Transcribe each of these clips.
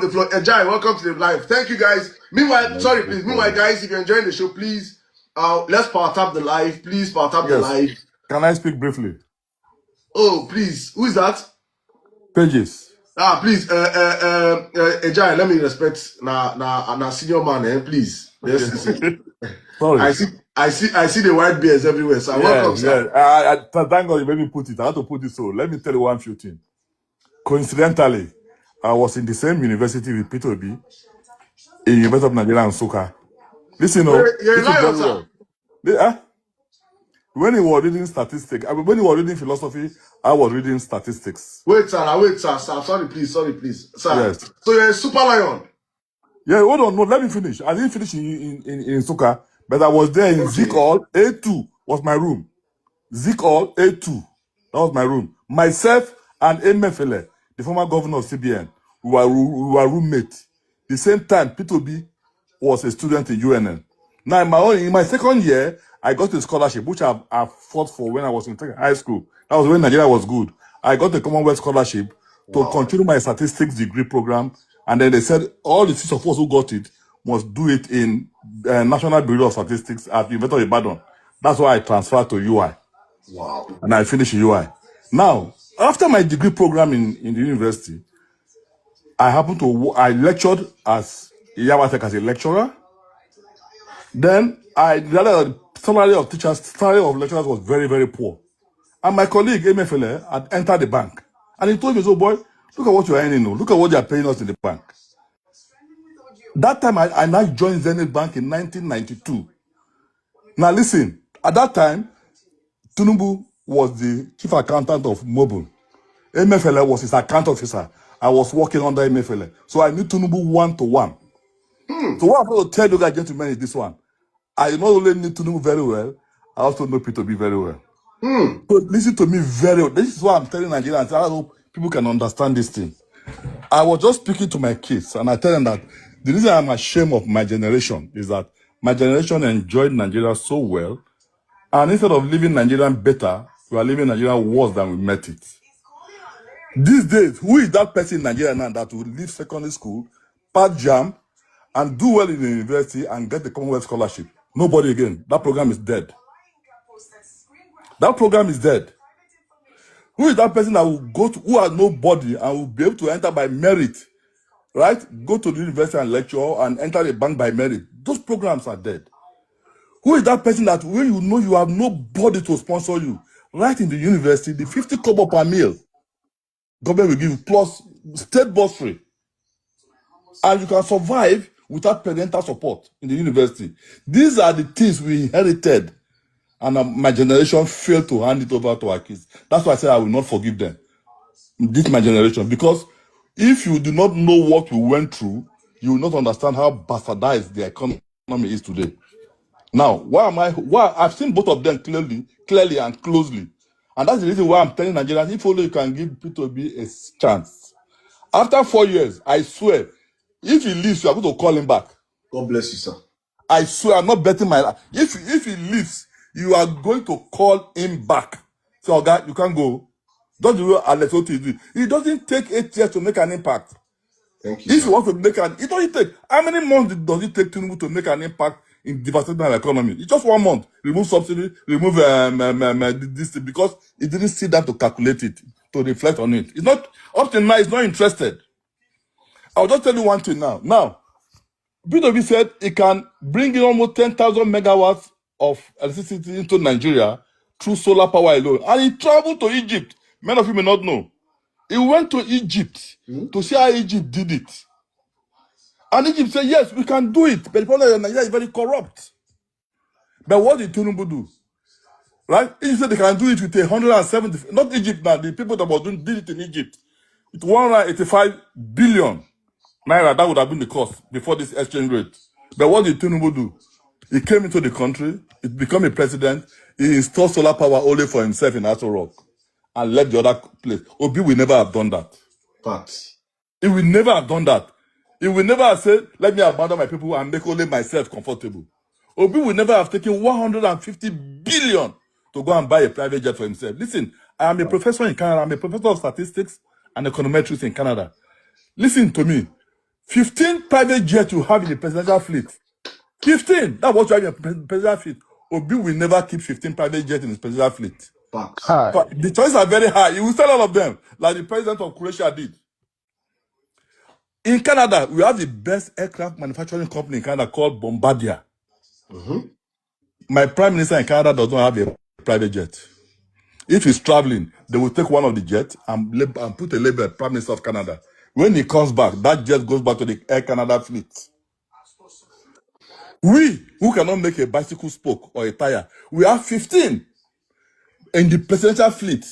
the floor. Ejai, welcome to the live. Thank you guys. Meanwhile, guys, if you're enjoying the show, please let's power tap the live. Please power tap the live. Can I speak briefly? Oh, please. Who is that? Pages. Please, Ejai, let me respect na senior man, please. Yes. Sorry. I see the white bears everywhere. So welcome, sir. Thank God you made me put it. I had to put it so. Let me tell you one few things. Coincidentally, I was in the same university with Peter Obi in University of Nigeria and Soka. Listen, you're lying, sir. When he was reading statistics, when he was reading philosophy, I was reading statistics. Wait, sir. Sorry, please. Sir. Yes. So you're a super lion. Yeah, hold on. No, let me finish. I didn't finish in Soka, but I was there in Zik Hall. A2 was my room. Zik Hall, A2. That was my room. Myself and Emir Sirdam, the former governor of CBN, we were roommates. The same time, Peter Obi was a student in UNN. Now, in my second year, I got a scholarship, which I fought for when I was in high school. That was when Nigeria was good. I got a Commonwealth scholarship to continue my statistics degree program. And then they said all the 6 of us who got it must do it in National Bureau of Statistics at the University of Ibadan. That's why I transferred to UI. Wow. And I finished in UI. Now, after my degree program in the university, I lectured as Yawatek as a lecturer. Then I realized the salary of lecturers was very, very poor. And my colleague, Emir Sirdam, had entered the bank. And he told me, so boy, look at what you're earning now. Look at what they are paying us in the bank. That time, I now joined Zenith Bank in 1992. Now listen, at that time, Tinubu was the chief accountant of Mobile. Emir Sirdam was his account officer. I was working under Emir Sirdam. So I knew Tinubu one-to-one. So what I'm going to tell you guys, gentlemen, is this one. I not only knew Tinubu very well, I also know Peter Obi very well. So listen to me very well. This is what I'm telling Nigerians. I hope people can understand this thing. I was just speaking to my kids, and I tell them that the reason I'm ashamed of my generation is that my generation enjoyed Nigeria so well, and instead of living Nigeria better, we are living Nigeria worse than we met it. These days, who is that person in Nigeria now that will leave secondary school, pass JAM, and do well in the university and get the Commonwealth scholarship? Nobody again. That program is dead. That program is dead. Who is that person that will go to, who has nobody and will be able to enter by merit, right? Go to the university and lecture and enter the bank by merit. Those programs are dead. Who is that person that when you know you have nobody to sponsor you, right in the university, the 50 kobo per meal, government will give you plus state bursary. And you can survive without parental support in the university. These are the things we inherited. And my generation failed to hand it over to our kids. That's why I said I will not forgive them. This is my generation. Because if you do not know what we went through, you will not understand how bastardized the economy is today. Now, I've seen both of them clearly and closely. And that's the reason why I'm telling Nigerians, if only you can give Peter Obi a chance. After 4 years, I swear, if he leaves, you are going to call him back. God bless you, sir. I swear, I'm not betting my life. If he leaves, you are going to call him back. So, guy, you can't go. Don't do what Alex Oti do. It doesn't take 8 years to make an impact. Thank you. If you want to make it doesn't take. How many months does it take Tinubu to make an impact in devastating our economy? It's just 1 month. Remove subsidy, remove this thing, because it didn't sit down to calculate it, to reflect on it. It's not, up to now, it's not interested. I'll just tell you one thing now. Now, Peter said he can bring in almost 10,000 megawatts of electricity into Nigeria through solar power alone. And he traveled to Egypt. Many of you may not know. He went to Egypt to see how Egypt did it. And Egypt said, yes, we can do it. But the problem is Nigeria is very corrupt. But what did Tinubu do? Right? Egypt said they can do it with 170, not Egypt now, the people that were doing did it in Egypt. With 185 billion naira, that would have been the cost before this exchange rate. But what did Tinubu do? He came into the country, he became a president, he installed solar power only for himself in Aso Rock and left the other place. Obi will never have done that. Facts. He will never have done that. He will never have said, let me abandon my people and make only myself comfortable. Obi will never have taken 150 billion to go and buy a private jet for himself. Listen, I am a professor in Canada. I'm a professor of statistics and econometrics in Canada. Listen to me. 15 private jets you have in the presidential fleet. 15. That's what you have in the presidential fleet. Obi will never keep 15 private jets in his presidential fleet. Facts. But the choices are very high. He will sell all of them, like the president of Croatia did. In Canada, we have the best aircraft manufacturing company in Canada called Bombardier. My prime minister in Canada does not have a private jet. If he's traveling, they will take one of the jets and put a label, Prime Minister of Canada. When he comes back, that jet goes back to the Air Canada fleet. We, who cannot make a bicycle spoke or a tire, we have 15 in the presidential fleet.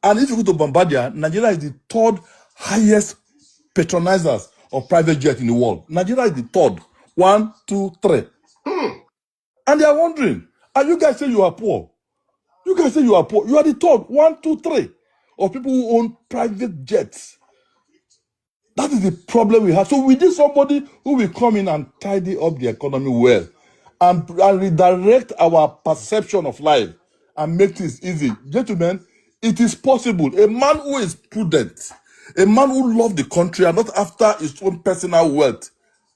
And if you go to Bombardier, Nigeria is the third highest patronizers of private jet in the world. Nigeria is the third. 1, 2, 3. And they are wondering, and you guys say you are poor. You guys say you are poor. You are the third. 1, 2, 3 of people who own private jets. That is the problem we have. So we need somebody who will come in and tidy up the economy well and redirect our perception of life and make things easy. Gentlemen, it is possible. A man who is prudent, a man who loves the country and not after his own personal wealth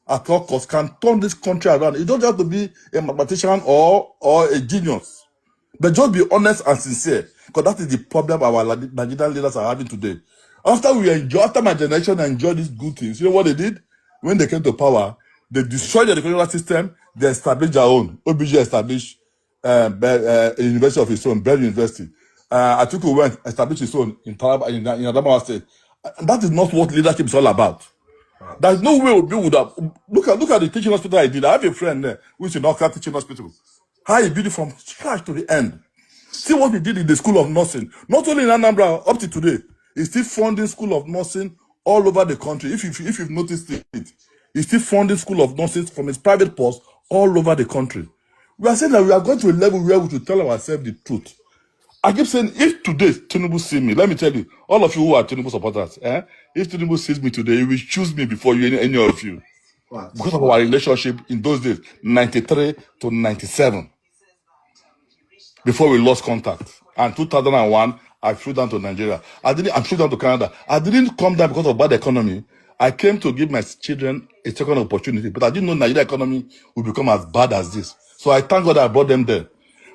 at all costs, can turn this country around. You don't have to be a mathematician or a genius. But just be honest and sincere, because that is the problem our Nigerian leaders are having today. After my generation enjoyed these good things, you know what they did? When they came to power, they destroyed the educational system, they established their own. OBJ established a university of his own, Bell University. Atiku went, established his own in Adamawa State. And that is not what leadership is all about. There's no way Obi would have. Look at the teaching hospital I did. I have a friend there who is in Oka teaching hospital. How he built it from scratch to the end. See what he did in the School of Nursing. Not only in Anambra, up to today. He's still funding School of Nursing all over the country. If you've noticed it, he's still funding School of Nursing from his private purse all over the country. We are saying that we are going to a level where we should tell ourselves the truth. I keep saying, if today Tinubu sees me, let me tell you, all of you who are Tinubu supporters, if Tinubu sees me today, he will choose me before you, any of you. What? Because of our relationship in those days, 93 to 97. Before we lost contact. And 2001, I flew down to Nigeria. I flew down to Canada. I didn't come down because of bad economy. I came to give my children a second opportunity, but I didn't know Nigeria economy would become as bad as this. So I thank God I brought them there.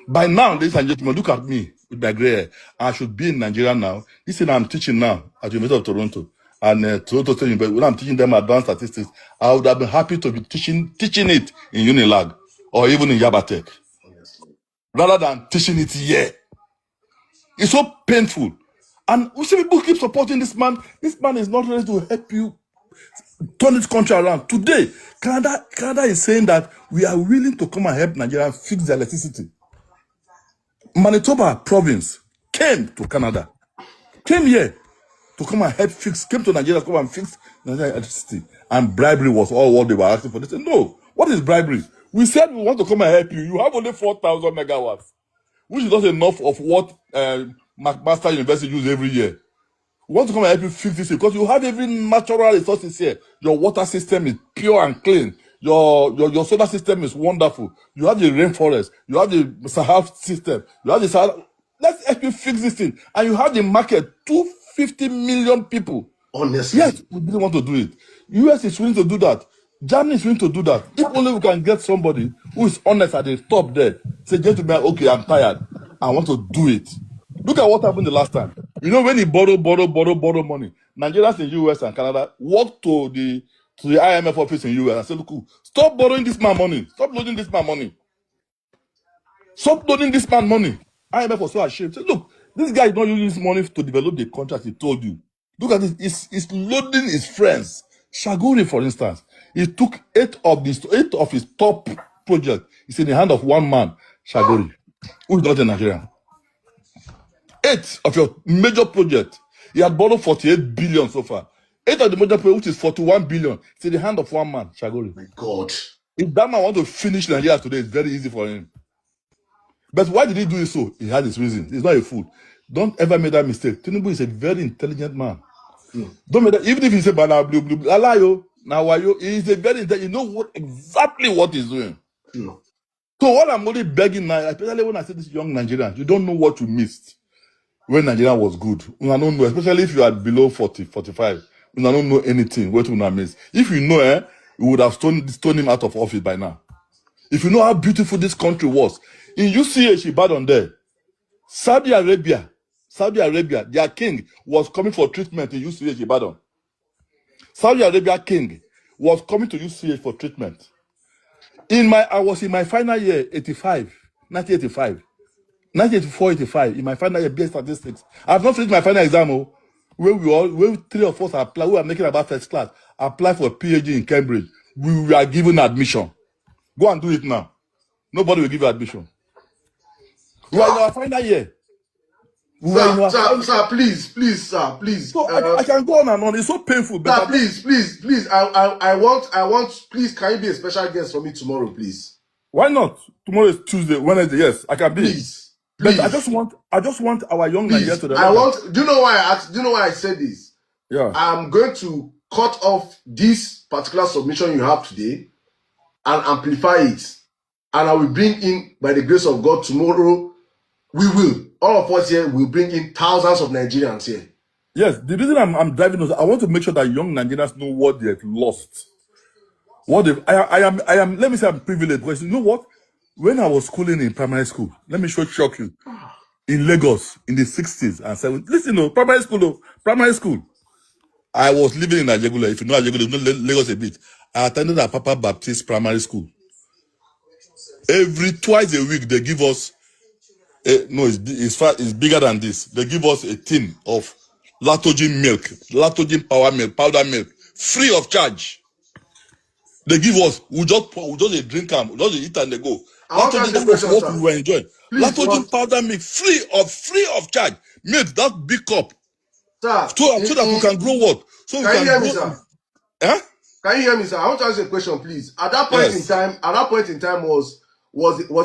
By now, ladies and gentlemen, look at me with my gray hair. I should be in Nigeria now. This is I'm teaching now at the University of Toronto. And Toronto State University, when I'm teaching them advanced statistics, I would have been happy to be teaching it in Unilag or even in Yabatech, rather than teaching it here. It's so painful. And we see people keep supporting this man. This man is not ready to help you turn this country around. Today, Canada is saying that we are willing to come and help Nigeria fix the electricity. Manitoba province came to Canada, came here to come and help came to Nigeria to come and fix Nigeria electricity. And bribery was all what they were asking for. They said, no, what is bribery? We said we want to come and help you. You have only 4,000 megawatts, which is not enough of what McMaster University uses every year. We want to come and help you fix this because you have every natural resources here. Your water system is pure and clean. Your solar system is wonderful. You have the rainforest. You have the Sahara system. You have the Sahara. Let's help you fix this thing. And you have the market, 250 million people. Honestly. Yes, we didn't want to do it. US is willing to do that. Germany is willing to do that. If only we can get somebody who is honest at the top there. Say, gentlemen, okay, I'm tired. I want to do it. Look at what happened the last time. You know, when he borrow money, Nigerians in US and Canada walked to the IMF office in US and said, look, stop borrowing this man money. Stop loading this man money. Stop loading this man money. IMF was so ashamed. Said, look, this guy is not using his money to develop the contract he told you. Look at this. He's loading his friends. Shaguri, for instance, he took 8 of his top projects. It's in the hand of one man, Shaguri, who is not a Nigerian. 8 of your major projects. He had borrowed 48 billion so far. 8 of the major projects, which is 41 billion, it's in the hand of one man, Shaguri. My God. If that man wants to finish Nigeria today, it's very easy for him. But why did he do it so? He had his reasons. He's not a fool. Don't ever make that mistake. Tinubu is a very intelligent man. Don't make that. Even if he say "Bana blue blue," alayo, now why you? He is a very intelligent. You know exactly what he's doing. So what I'm only begging now, especially when I say this young Nigerians, you don't know what you missed when Nigeria was good. I don't know, especially if you are below 40, 45. I don't know anything. What will not miss? If you know, you would have stoned him out of office by now. If you know how beautiful this country was, in UCH Ibadan there, Saudi Arabia, their king was coming for treatment in UCH Ibadan. Saudi Arabia king was coming to UCH for treatment. I was in my final year, 1984, 85, in my final year, BS statistics. I have not finished my final exam. When three of us apply, we are making about first class, apply for a PhD in Cambridge. We were given admission. Go and do it now. Nobody will give you admission. We are in our final year. Sir, please, sir, please. So I can go on and on. It's so painful. Sir, please. I want. Please, can you be a special guest for me tomorrow, please? Why not? Tomorrow is Tuesday, Wednesday. Yes, I can be. Please. But I just want our young Nigerians to. Do you know why I asked? Do you know why I said this? Yeah. I'm going to cut off this particular submission you have today and amplify it, and I will bring in, by the grace of God, tomorrow. We will. All of us here will bring in thousands of Nigerians here. Yes, the reason I'm driving those, I want to make sure that young Nigerians know what they have lost. I am. Let me say I'm privileged because you know what? When I was schooling in primary school, let me shock you. In Lagos in the 60s and 70s, listen, primary school. I was living in Ajegule. If you know Ajegule, you know Lagos a bit. I attended a Papa Baptist primary school. Twice a week they give us. No, it's bigger than this. They give us a tin of lactogen milk, lactogen powder milk, free of charge. They give us, we just drink them, we just eat and they go. Lactogen was what we were enjoying. Lactogen powder milk, free of charge. Milk, that big cup. Sir, so that we can grow what? So can you hear me, sir? Eh? Can you hear me, sir? I want to ask you a question, please. At that point in time, was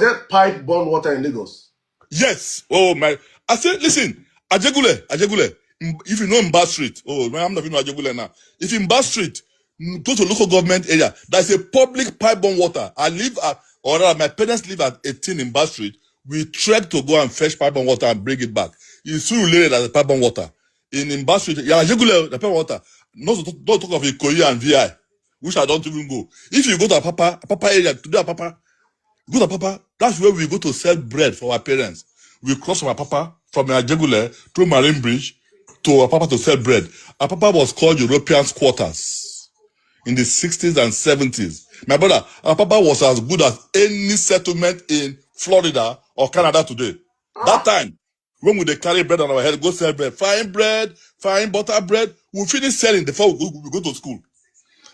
there pipe borne water in Lagos? Yes. Oh my! I said, listen, Ajegule. If you know Mba Street, I'm not even Ajegule now. If in Mba Street, go to local government area, there's a public pipe borne water. My parents live at 18 in Mba Street. We trek to go and fetch pipe borne water and bring it back. It's still related as a pipe borne water. In Mba Street, Ajegule, the pipe water. Don't talk of Ikoyi and VI, which I don't even go. If you go to Papa area, today Papa. Go to Papa, that's where we go to sell bread for our parents. We cross from Papa, from Ajegule, through Marine Bridge, to Papa to sell bread. Papa was called Europeans' quarters in the 60s and 70s. My brother, Papa was as good as any settlement in Florida or Canada today. That time, when we carry bread on our head, go sell bread. Fine butter bread. We finish selling before we go to school.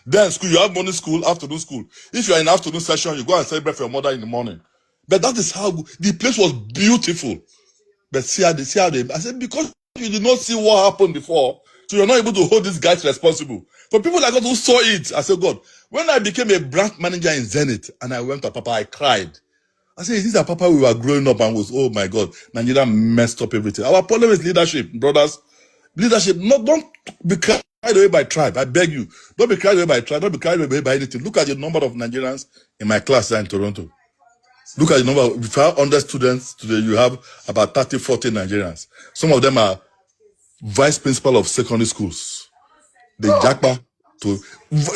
Then school, you have morning school, afternoon school. If you are in afternoon session, you go and celebrate for your mother in the morning. But that is how the place was beautiful. But see how they I said, because you did not see what happened before, so you're not able to hold these guys responsible. For people like us who saw it, I said, God, when I became a branch manager in Zenith and I went to Papa, I cried. I said, is this a Papa we were growing up and was, oh my God, Nigeria messed up everything. Our problem is leadership, brothers. Leadership, don't be carried away by tribe. I beg you. Don't be carried away by tribe. Don't be carried away by anything. Look at the number of Nigerians in my class in Toronto. Look at the number. If you have 100 students today, you have about 30, 40 Nigerians. Some of them are vice principal of secondary schools. They jackpot to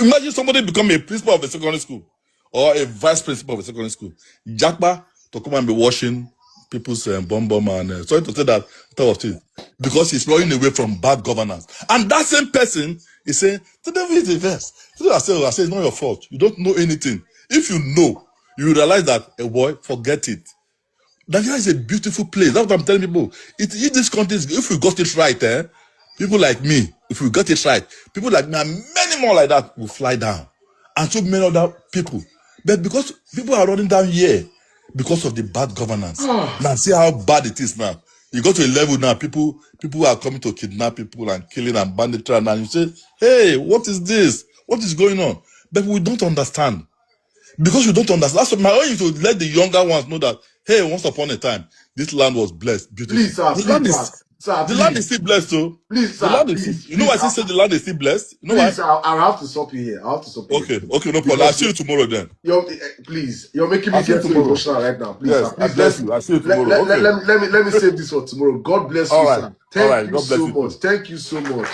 imagine somebody become a principal of a secondary school or a vice principal of a secondary school. Jackpot to come and be washing people's bomb and sorry to say that type of thing, because he's running away from bad governance. And that same person is saying, Tinubu is the best. I say it's not your fault. You don't know anything. If you know, you realize that, boy, forget it. Nigeria is a beautiful place. That's what I'm telling people. In this country, if we got it right, people like me, if we got it right, people like me and many more like that will fly down. And so many other people. But because people are running down here, because of the bad governance. Now see how bad it is now. You go to a level now, people are coming to kidnap people and killing and banditry, and you say, hey, what is this? What is going on? But we don't understand. Because we don't understand. That's my own, to let the younger ones know that, hey, once upon a time, this land was blessed, beautiful. Please, sir, Sir, The land is please. still blessed, though. Please, The sir, land is please. still, you know why I Please, say the land is still blessed? You know why? please, I'll have to stop you here. I'll have to stop you here. Okay, no problem. I'll see you tomorrow then. Please, you're making me I'll see you get so tomorrow. emotional right now. Please, Yes, sir, I please, bless you. I'll see you tomorrow. Okay. let me save this for tomorrow. God bless All you, right. sir. All Thank right. you God bless so you much. too. Thank you so much.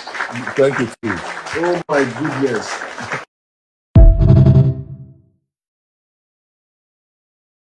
Thank you too. Oh my goodness.